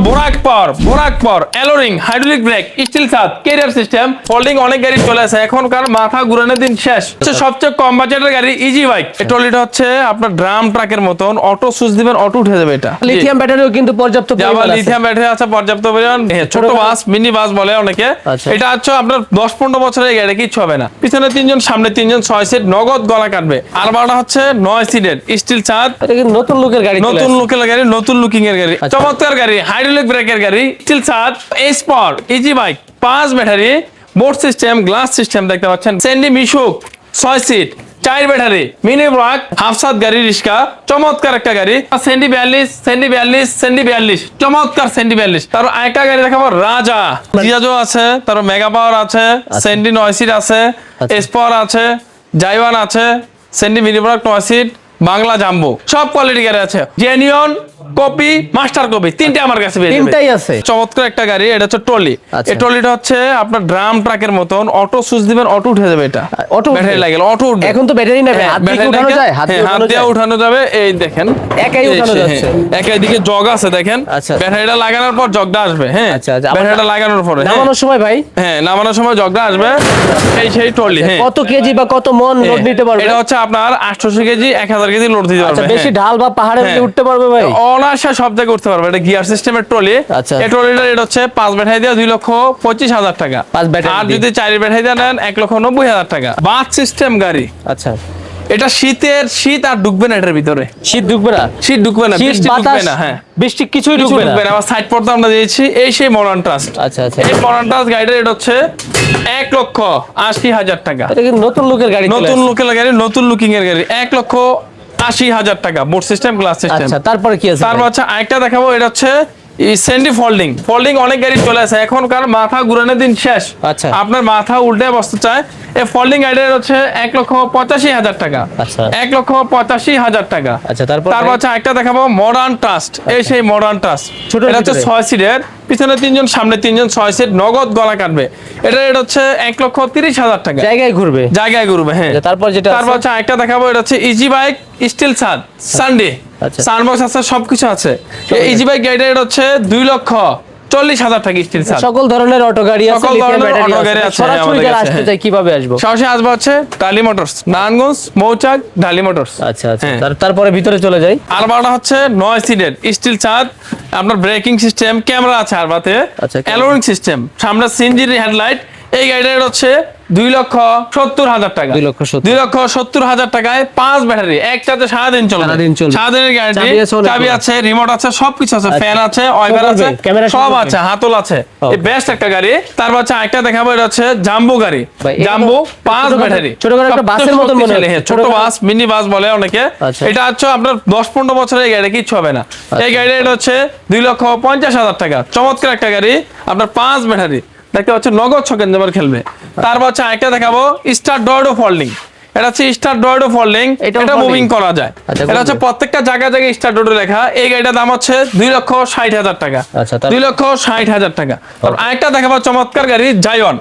বোরাক পাওয়ার অ্যালোরিং hydraulic break still ছাদ career system folding অনেক গাড়ি চলে আসে এখনকার মাথা ঘুরানোর দিন শেষ সবচেয়ে কম বাজেটের গাড়ি ইজি বাইক ট্রলিটা হচ্ছে আপনার ড্রাম ট্রাকের মতন অটো সুইচ দিবেন অটো উঠে যাবে এটা লিথিয়াম ব্যাটারিও কিন্তু পর্যাপ্ত পরিমাণ আছে লিথিয়াম ব্যাটারি আছে পর্যাপ্ত পরিমাণ ছোট বাস মিনি বাস বলে অনেকে এটা হচ্ছে আপনার 10-15 বছরের গাড়ি কিছু হবে না পিছনে 3 জন সামনে 3 জন 6 সিট নগদ গলা কাটবে আর বারোটা হচ্ছে 9 সিটের স্টিল ছাদ এটা কিন্তু নতুন লুকের গাড়ি নতুন লুকিং এর গাড়ি চমৎকার গাড়ি হাইড্রোলিক ব্রেকের গাড়ি স্টিল ছাদ S power easy bike 5 battery board system glass system দেখতে পাচ্ছেন সেন্ডি মিশুক 6 সিট 4 ব্যাটারি মিনি ব্রাক হাফসাদ গাড়ি রিস্কা চমৎকার একটা গাড়ি সেন্ডি 42 চমৎকার সেন্ডি 42 তার একটা গাড়ি দেখাবো রাজা জিয়াজো আছে তার মেগা পাওয়ার আছে সেন্ডি 9 সিট আছে এস পাওয়ার আছে জাইওয়ান আছে সেন্ডি মিনি ব্রাক 9 সিট বাংলা জাম্বো সব কোয়ালিটি গাড়ি আছে জেনুইন কপি মাস্টার কপি তিনটে আমার কাছে তিনটাই আছে চমৎকার একটা গাড়ি এটা হচ্ছে ট্রলি এই ট্রলিটা হচ্ছে আপনার ড্রাম ট্রাকের মতন অটো সুইচ দিবেন অটো উঠে যাবে এটা অটো ব্যাটারি লাগে অটো উঠবে এখন তো ব্যাটারি না হাত দিয়ে উঠানো যায় হাত দিয়ে উঠানো যাবে এই দেখেন একাই উঠানো যাচ্ছে একাই দিকে জগ আছে দেখেন ব্যাটারিটা লাগানোর পর জগটা আসবে হ্যাঁ ব্যাটারিটা লাগানোর পরে নামানোর সময় ভাই হ্যাঁ নামানোর সময় জগটা আসবে এই সেই ট্রলি হ্যাঁ কত কেজি বা কত মন লোড নিতে পারবে এটা হচ্ছে আপনার 800 কেজি 1000 কেজি লোড দিতে পারবে বেশি ঢাল বা পাহাড়ে উঠতে পারবে ভাই অনায়াসে সব জায়গায় উঠতে পারবে এটা গিয়ার সিস্টেমের ট্রলি এই ট্রলিটার রেট হচ্ছে 5 ব্যাটারি দিয়ে 2,25,000 টাকা 5 ব্যাটারি আর যদি 4 ব্যাটারি দিয়ে নেন 1,90,000 টাকা বাস সিস্টেম গাড়ি আচ্ছা এটা শীত আর ঢুকবে না এটার ভিতরে শীত ঢুকবে না বৃষ্টি ঢুকবে না হ্যাঁ বৃষ্টি কিছুই ঢুকবে না আবার সাইড পর্দা আমরা দিয়েছি এই সেই মডার্ন ট্রাস্ট আচ্ছা এই মডার্ন ট্রাস্ট গাড়ির রেট হচ্ছে 1,80,000 টাকা এটা কিন্তু নতুন লুকের গাড়ি নতুন লুকিং এর গাড়ি 1,80,000 টাকা বোর্ড সিস্টেম গ্লাস সিস্টেম আচ্ছা তারপরে কি আছে তারপর হচ্ছে আরেকটা দেখাবো এটা হচ্ছে সেন্ডি ফোল্ডিং অনেক গাড়ি চলে আসে এখনকার মাথা ঘুরানোর দিন শেষ আচ্ছা আপনার মাথা উল্টে বসতে চায় এই ফোল্ডিং গাড়ির হচ্ছে 1,85,000 টাকা আচ্ছা 1,85,000 টাকা আচ্ছা তারপর হচ্ছে একটা দেখাবো মডার্ন ট্রাস্ট এই সেই মডার্ন ট্রাস্ট এটা হচ্ছে 6 সিটের পিছনে 3 জন সামনে 3 জন 6 সিট নগদ গলা কাটবে এটা রেট হচ্ছে 1,30,000 টাকা জায়গায় ঘুরবে হ্যাঁ তারপর হচ্ছে একটা দেখাবো এটা হচ্ছে ইজি বাইক স্টিল ছাদ সানডে সানবক্স আছে সবকিছু আছে এই ইজি বাইক গাড়িটা এটা হচ্ছে 2,40,000 টাকা স্টিল ছাদ সকল ধরনের অটো গাড়ি আছে লিথিয়াম ব্যাটারি আছে সরাসরি যারা আসতে চায় কিভাবে আসবো সরাসরি আসবে হচ্ছে ডালি মোটরস নারায়ণগঞ্জ মৌচাক ডালি মোটরস আচ্ছা তারপরে ভিতরে চলে যাই আরবাটা হচ্ছে 9 সিটের স্টিল ছাদ আপনার ব্রেকিং সিস্টেম ক্যামেরা আছে আরবাতে অ্যালোরিং সিস্টেম সামনে সিএনজি হেডলাইট এই গাড়িটার হচ্ছে 2,70,000 টাকা 2,70,000 টাকায় 5 ব্যাটারি একটাতে সারাদিন চলবে সারাদিনের গ্যারান্টি চাবি আছে রিমোট আছে সবকিছু আছে ফ্যান আছে ওয়াইপার আছে সব আছে হাতল আছে এই বেস্ট একটা গাড়ি তারপর হচ্ছে একটা দেখাবো এটা হচ্ছে জাম্বো গাড়ি জাম্বো 5 ব্যাটারি ছোট করে একটা বাসের মতন মনে হয় ছোট বাস মিনি বাস বলে অনেকে এটা হচ্ছে আপনার 10-15 বছরের গাড়ি কিছু হবে না এই গাড়িটা এটা হচ্ছে 2,50,000 টাকা চমৎকার একটা গাড়ি আপনার 5 ব্যাটারি দেখতে পাচ্ছেন নগদ ছকেন জমার খেলবে তারপর হচ্ছে একটা দেখাবো স্টার ডোরো ফোল্ডিং এটা হচ্ছে স্টার ডোরো ফোল্ডিং এটা মুভিং করা যায় এটা হচ্ছে প্রত্যেকটা জায়গায় স্টার ডোরো লেখা এই গাড়িটার দাম হচ্ছে 2,60,000 টাকা 2,60,000 টাকা আর আরেকটা দেখাবো চমৎকার গাড়ি জাইওয়ান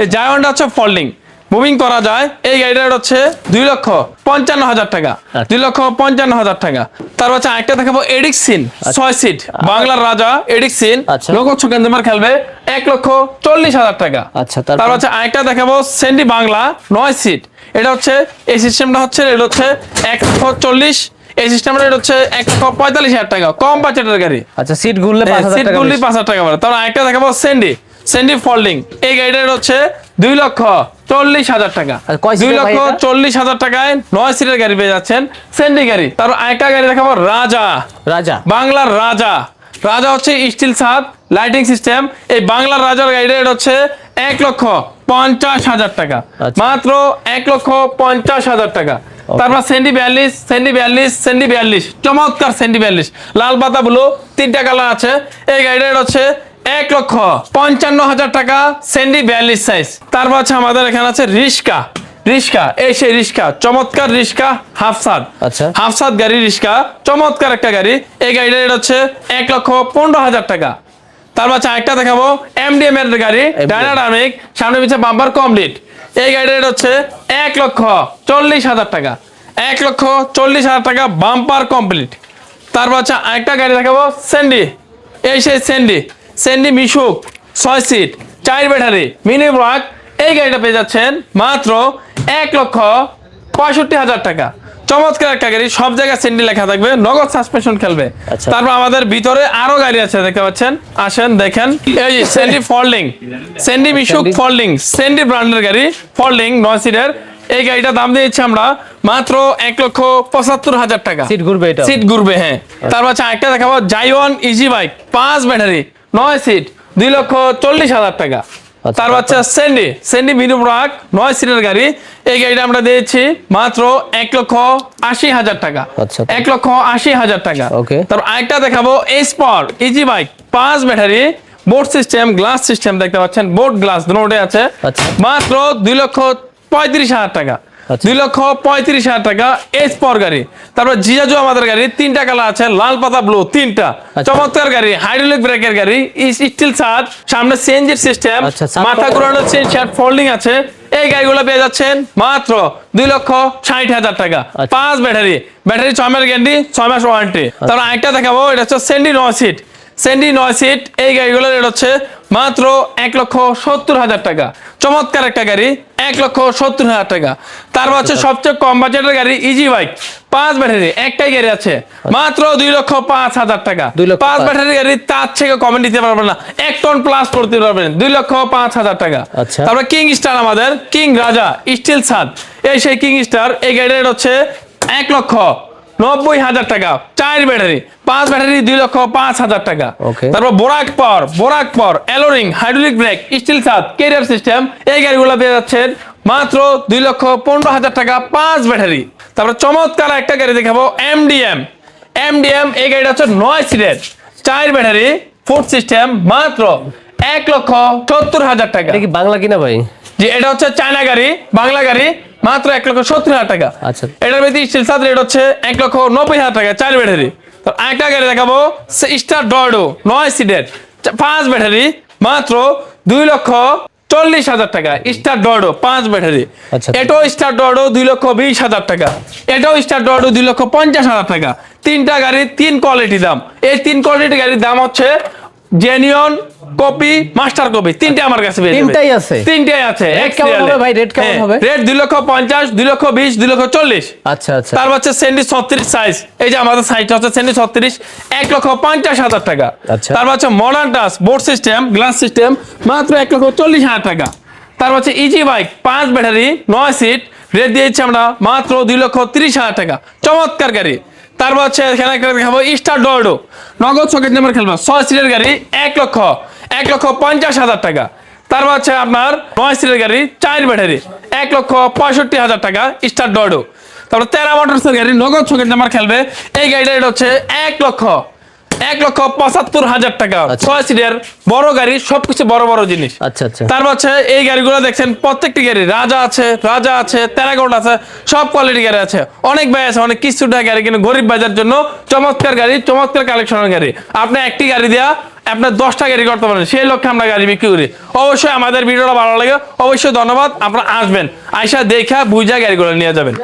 এই জাইওয়ানটা হচ্ছে ফোল্ডিং মুভিং করা যায় এই গাড়িটার হচ্ছে 2,55,000 টাকা 2,55,000 টাকা তারপর হচ্ছে আরেকটা দেখাবো এডিক্সিন 6 সিট বাংলার রাজা এডিক্সিন নগদ ছকেন জমার খেলবে 1,40,000 টাকা আচ্ছা তারপর হচ্ছে আরেকটা দেখাবো সেন্ডি বাংলা 9 সিট এটা হচ্ছে এই সিস্টেমটা হচ্ছে এটা হচ্ছে 1,40,000 এই সিস্টেমটা এটা হচ্ছে 1,45,000 টাকা কম বাজেটের গাড়ি আচ্ছা সিট গুললে 5,000 টাকা পড়ে তারপর আরেকটা দেখাবো সেন্ডি ফোল্ডিং এই গাড়িটার হচ্ছে 2,40,000 টাকা 2,40,000 টাকায় 9 সিটের গাড়ি পেয়ে যাচ্ছেন সেন্ডি গাড়ি তারপর আরেকটা গাড়ি দেখাবো রাজা বাংলার রাজা হচ্ছে স্টিল ছাদ লাইটিং সিস্টেম এই বাংলার রাজার গাড়িটা এটা হচ্ছে 1,50,000 টাকা মাত্র 1,50,000 টাকা তারপর সেন্ডি 42 চমৎকার সেন্ডি 42 লাল পাতা ব্লু 3টা কালার আছে এই গাড়িটা এটা হচ্ছে 1,55,000 টাকা সেন্ডি 42 সাইজ তারপর হচ্ছে আমাদের এখানে আছে রিস্কা এই সেই রিস্কা চমৎকার রিস্কা হাফসাদ গাড়ি রিস্কা চমৎকার একটা গাড়ি এই গাড়িটা এটা হচ্ছে 1,15,000 টাকা তারপর হচ্ছে আরেকটা দেখাবো এমডিএম এর গাড়ি ডাইনামিক সামনে পিছনে বাম্পার কমপ্লিট এই গাড়িটা এটা হচ্ছে 1,40,000 টাকা 1,40,000 টাকা বাম্পার কমপ্লিট তারপর হচ্ছে আরেকটা গাড়ি দেখাবো সেন্ডি এই সেই স্যান্ডি মিশুক 6 সিট 4 ব্যাটারি মিনি ব্লক, এই গাড়িটা পেয়ে যাচ্ছেন মাত্র 1,65,000 টাকা। চমৎকার একটা গাড়ি, সব জায়গায় স্যান্ডি লেখা থাকবে, নগদ সাসপেনশন খেলবে। আচ্ছা। তারপর আমাদের ভিতরে আরো গাড়ি আছে, দেখতে পাচ্ছেন, আসেন দেখেন। এই যে স্যান্ডি ফোল্ডিং, স্যান্ডি মিশুক ফোল্ডিং, স্যান্ডি ব্র্যান্ডের গাড়ি ফোল্ডিং 9 সিটের। এই গাড়িটা দাম দিয়েছি আমরা মাত্র 1,75,000 টাকা। সিট ঘুরবে এটা? সিট ঘুরবে, হ্যাঁ। তারপর আরেকটা দেখাবো, জাইওয়ান ইজি বাইক 5 ব্যাটারি 9 সিট 2,40,000 টাকা। আচ্ছা, তার বাচ্চা স্যান্ডি মিনি ব্রাক 9 সিটের গাড়ি, এই গাড়িটা আমরা দিয়েছি মাত্র 1,80,000 টাকা। আচ্ছা। 1,80,000 টাকা। ওকে। তারপর আরেকটা দেখাবো, spare easy bike 5 battery board system, glass system, দেখতে পাচ্ছেন বোর্ড গ্লাস দুটোই আছে, আচ্ছা। মাত্র 2,35,000 টাকা। আচ্ছা। 2,35,000 টাকা স্পার গাড়ি। তারপর জিয়াজু আমাদের গাড়ি 3টা কালার আছে, লাল পাতা ব্লু 3টা। আচ্ছা। চমৎকার গাড়ি, হাইড্রোলিক ব্রেকের গাড়ি, স্টিল ছাদ, সামনে সিএনজির সিস্টেম, আচ্ছা, ছাদ মাথা কত? ঘোরানো চেন ফোল্ডিং আছে। এই গাড়িগুলো পেয়ে যাচ্ছেন মাত্র 2,60,000 টাকা। আচ্ছা। 5 ব্যাটারি 6 মাস গ্যারান্টি, 6 মাস ওয়ারেন্টি। তারপর আরেকটা দেখাবো, এটা হচ্ছে স্যান্ডি 9 সিট, স্যান্ডি 9 সিট, এই গাড়িগুলোর রেট হচ্ছে মাত্র 1,70,000 টাকা। চমৎকার একটা গাড়ি, 1,70,000 টাকা। তারপর হচ্ছে সবচেয়ে কম বাজেটের গাড়ি ইজি বাইক 5 ব্যাটারি, একটাই গাড়ি আছে, মাত্র 2,05,000 টাকা। 2,05,000 5 ব্যাটারি গাড়ি, তার থেকে কমে নিতে পারবেন না, 1 টন প্লাস করতে পারবেন, 2,05,000 টাকা। আচ্ছা। তারপরে কিং স্টার আমাদের, কিং রাজা স্টিল ছাদ, এই সেই কিং স্টার, এই গাড়ির রেট হচ্ছে 1,90,000 টাকা। 4 ব্যাটারি 5 ব্যাটারি 2,05,000 টাকা। Okay. তারপর বোরাক পাওয়ার এলোরিং হাইড্রোলিক ব্রেক স্টিল ছাদ ক্যারিয়ার সিস্টেম, এই গাড়িগুলো পেয়ে যাচ্ছেন মাত্র 2,15,000 টাকা। 5 ব্যাটারি। তারপর চমৎকার একটা গাড়ি দেখাবো, এমডিএম, এই গাড়িটা হচ্ছে 9 সিটের 4 ব্যাটারি ফুড সিস্টেম, মাত্র 1,70,000 টাকা। এটা কি বাংলা কিনা ভাই? যে এটা হচ্ছে চায়না গাড়ি, বাংলা গাড়ি, মাত্র 1,70,000 টাকা। আচ্ছা। এটার ভিতরে স্টিল ছাদ রেট হচ্ছে 1,90,000 টাকা, 4 ব্যাটারি। তো আরেকটা গাড়ি দেখাবো, স্টার ডর্ডো 9 সিটের 5 ব্যাটারি, মাত্র 2,40,000 টাকা। স্টার ডর্ডো 5 ব্যাটারি। আচ্ছা। এটাও স্টার ডর্ডো 2,20,000 টাকা। এটাও স্টার ডর্ডো 2,50,000 টাকা। 3টা গাড়ি 3 কোয়ালিটি দাম। এই 3 কোয়ালিটি গাড়ির দাম হচ্ছে জেনুইন কপি, মাস্টার কপি, 3টে আমার কাছে পেয়ে যাবেন। তিনটাই আছে? তিনটাই আছে। রেট কেমন হবে ভাই? রেট কেমন হবে? রেট 2,50,000, 2,20,000, 2,40,000। আচ্ছা আচ্ছা। তারপর হচ্ছে স্যান্ডি 36 সাইজ, এই যে আমাদের সাইজটা হচ্ছে স্যান্ডি 36, 1,50,000 টাকা। আচ্ছা। তারপর হচ্ছে modern touch board system, glass system, মাত্র 1,40,000 টাকা। তারপর হচ্ছে easy bike 5 battery 9 seat, rate দিয়েছি আমরা মাত্র 2,30,000 টাকা। চমৎকার গাড়ি। তারপর হচ্ছে এখানে একটা দেখাবো, স্টার ডর্ডো নগদ সকেট নাম্বার খেলবো 6 সিটের গাড়ি, 1,50,000 টাকা। তারপর হচ্ছে আপনার 9 সিটের গাড়ি 4 ব্যাটারি, 1,65,000 টাকা স্টার ডর্ডো। তারপর 13 মোটরসের গাড়ি নগদ সকেট নাম্বার খেলবে, এই গাড়িটা রেট হচ্ছে 1,75,000 টাকা। 6 সিটের বড় গাড়ি, সবকিছু বড় বড় জিনিস। আচ্ছা আচ্ছা। তারপর হচ্ছে এই গাড়িগুলো দেখছেন, প্রত্যেকটি গাড়ি রাজা আছে, প্যারাগন আছে, সব কোয়ালিটি গাড়ি আছে। অনেক ভাই আছে অনেক কিছুটা গাড়ি, কিন্তু গরিব বাজার জন্য চমৎকার গাড়ি, চমৎকার কালেকশনের গাড়ি। আপনি একটি গাড়ি দেয়া আপনার 10টা গাড়ি করতে পারেন, সেই লক্ষ্যে আমরা গাড়ি বিক্রি করি। অবশ্যই আমাদের ভিডিওটা ভালো লাগে, অবশ্যই ধন্যবাদ। আপনারা আসবেন, আইসা দেখা বুঝা গাড়িগুলো নিয়ে যাবেন।